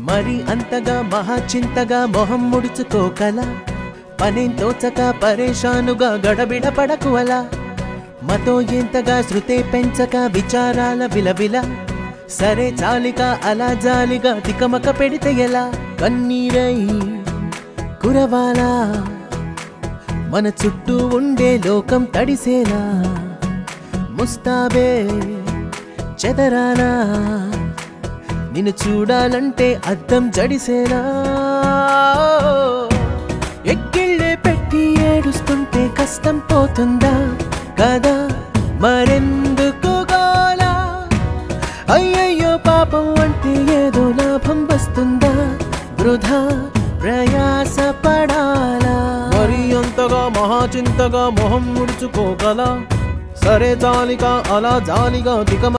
మరి అంతగా మహాచింతగా మొహం ముడుచుకోకల పనేం తోచక పరేషానుగా గడబిడ పడకు అలా మతో ఎంతగా శృతే పెంచక విచారాల విలవిల సరే చాలిక అలా జాలిగా తికమక పెడితే ఎలా కన్నీరై కురవాలా మన చుట్టూ ఉండే లోకం తడిసేలా ముస్తాబే చెదరాలా నిన్ను చూడాలంటే అద్దం జడిసేలా ఎక్కిళ్ళే పెట్టి ఏడుస్తుంటే కష్టం పోతుందా కదా మరెందుకు గోలా అయ్యయ్యో పాపం అంటే ఏదో లాభం వస్తుందా వృధా ప్రయాస పడాలా మరి అంతగా మహాచింతగా మొహం ముడుచుకోగల సరే జాలిగా అలా జాలిగా దిగమ